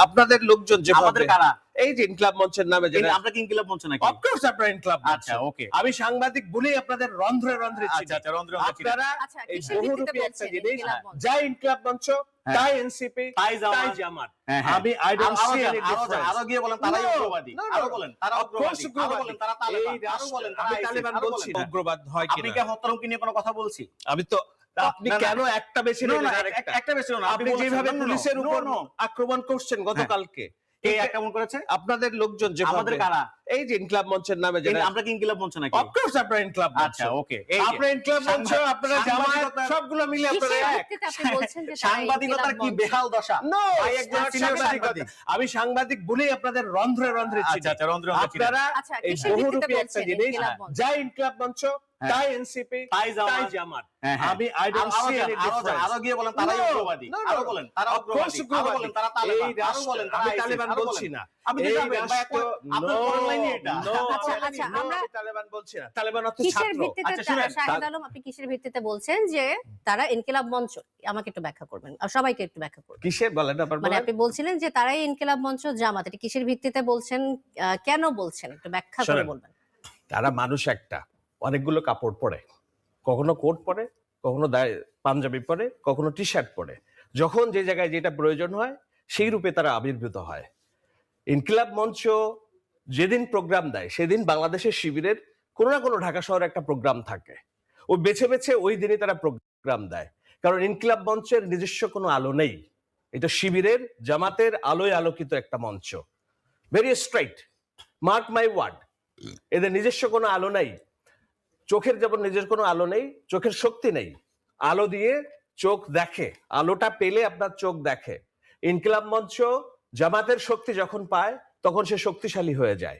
আপনাদের লোকজন যে আমাদের কারা এই যে ইনকলাব মঞ্চের নামে যেটা আমরা কি ইনকিলাব মঞ্চ নাকি? অফকোর্স আপনারা ইনকলাব মঞ্চ। আচ্ছা ওকে আমি সাংবাদিক বলেই আপনাদের রন্ধ্রে রন্ধ্রে চিনি। আচ্ছা আচ্ছা রন্ধ্রে রন্ধ্রে চিনি। আপনারা আচ্ছা, এই কিসের ভিত্তিতে বহুরূপী একটা বলছেন জিনিস ইনকিলাব মঞ্চ? যাই ইনকলাব মঞ্চ তাই এনসিপি তাই তাই জামাত। জামাত। হ্যাঁ, হ্যাঁ। আমি আই ডোন্ট সি এনি আরো গিয়ে বলেন তারাই No, উগ্রবাদী। no, no. আরো বলেন তারা Of course উগ্রবাদী। আরো বলেন তারা এই তালেবান। আরো বলেন তারা আমি ISIS, তালেবান আরো বলছি বলেন। না, উগ্রবাদ হয় আপনি কিনা। কি হত্যারমকি নিয়ে কোনো কথা বলছি? আমি তো আপনি না, না। কেন একটা বেশি No, নেবেন no, আরেকটা? একটা বেশি না। আপনি বলেছেন, যেভাবে no, no, no, পুলিশের no, উপর no। আক্রমণ করছেন গতকালকে, কে আক্রমণ করেছে? আপনাদের লোকজন যে আমাদের কারা? এই যে ইনকলাব মঞ্চের নামে যেটা আমরা কি ইনকিলাব মঞ্চ নাকি? অফকোর্স আপনারা ইনকলাব মঞ্চ। আচ্ছা ওকে। আপনারা ইনকলাব মঞ্চ, আপনারা জামায়াত, সবগুলো মিলে আপনারা কিসের এক। ভিত্তিতে আপনি বলছেন যে তারা সাংবাদিকতার ইনকিলাব কি মঞ্চ? বেহাল দশা? No, ভাই একজন not সিনিয়র সাংবাদিকতা। সাংবাদিক। আমি সাংবাদিক বলেই আপনাদের রন্ধ্রে রন্ধ্রে চিনি। আচ্ছা আচ্ছা রন্ধ্রে রন্ধ্রে চিনি। আপনারা আচ্ছা, এই কিসের ভিত্তিতে বহুরূপী একটা বলছেন জিনিস ইনকিলাব মঞ্চ? যাই ইনকলাব মঞ্চ হ্যাঁ। তাই এনসিপি তাই জামাত। তাই জামাত। হ্যাঁ, হ্যাঁ। আমি I don't see any difference. আরো গিয়ে বলেন তারাই No, উগ্রবাদী। no, no. আরো বলেন তারা Of course উগ্রবাদী। আরো বলেন তারা তালেবান। এই আরো রাষ্ট্র, বলেন তারা আমি ISIS, তালেবান আরো বলছি বলেন। না। আপনি এই যাবেন বা রাষ্ট্র, আপনার no, পরের লাইনে এটা। no, আচ্ছা, আচ্ছা, no, আমরা- আমি তালেবান বলছি না। তালেবান অর্থ কিসের ছাত্র। ভিত্তিতে আচ্ছা, শুনেন, শাহেদ আলম আপনি কিসের ভিত্তিতে বলছেন যে তারা ইনকিলাব মঞ্চ? আমাকে একটু ব্যাখ্যা করবেন, আর সবাইকে একটু ব্যাখ্যা করবেন। কিসের বলেন আবার মানে বলেন। আপনি বলছিলেন যে তারাই ইনকিলাব মঞ্চ জামাত, এটা কিসের ভিত্তিতে বলছেন, কেন বলছেন একটু ব্যাখ্যা করে শোনেন, বলবেন। তারা মানুষ একটা, অনেকগুলো কাপড় পরে, কখনো কোট পরে, কখনো পাঞ্জাবি পরে, কখনো টি শার্ট পরে। যখন যে জায়গায় যেটা প্রয়োজন হয় সেই রূপে তারা আবির্ভূত হয়। ইনকিলাব মঞ্চ যেদিন প্রোগ্রাম দেয় সেদিন বাংলাদেশের শিবিরের কোনো না কোনো ঢাকা শহরে একটা প্রোগ্রাম থাকে, ও বেছে বেছে ওই দিনই তারা প্রোগ্রাম দেয়। কারণ ইনকিলাব মঞ্চের নিজস্ব কোনো আলো নেই, এটা শিবিরের জামাতের আলোয় আলোকিত একটা মঞ্চ। Very straight, mark my word, এদের নিজস্ব কোনো আলো নেই। চোখের যেমন নিজের কোনো আলো নেই, চোখের শক্তি নেই। আলো দিয়ে চোখ দেখে, আলোটা পেলে আপনার চোখ দেখে। ইনকিলাব মঞ্চ জামাতের শক্তি যখন পায় তখন সে শক্তিশালী হয়ে যায়।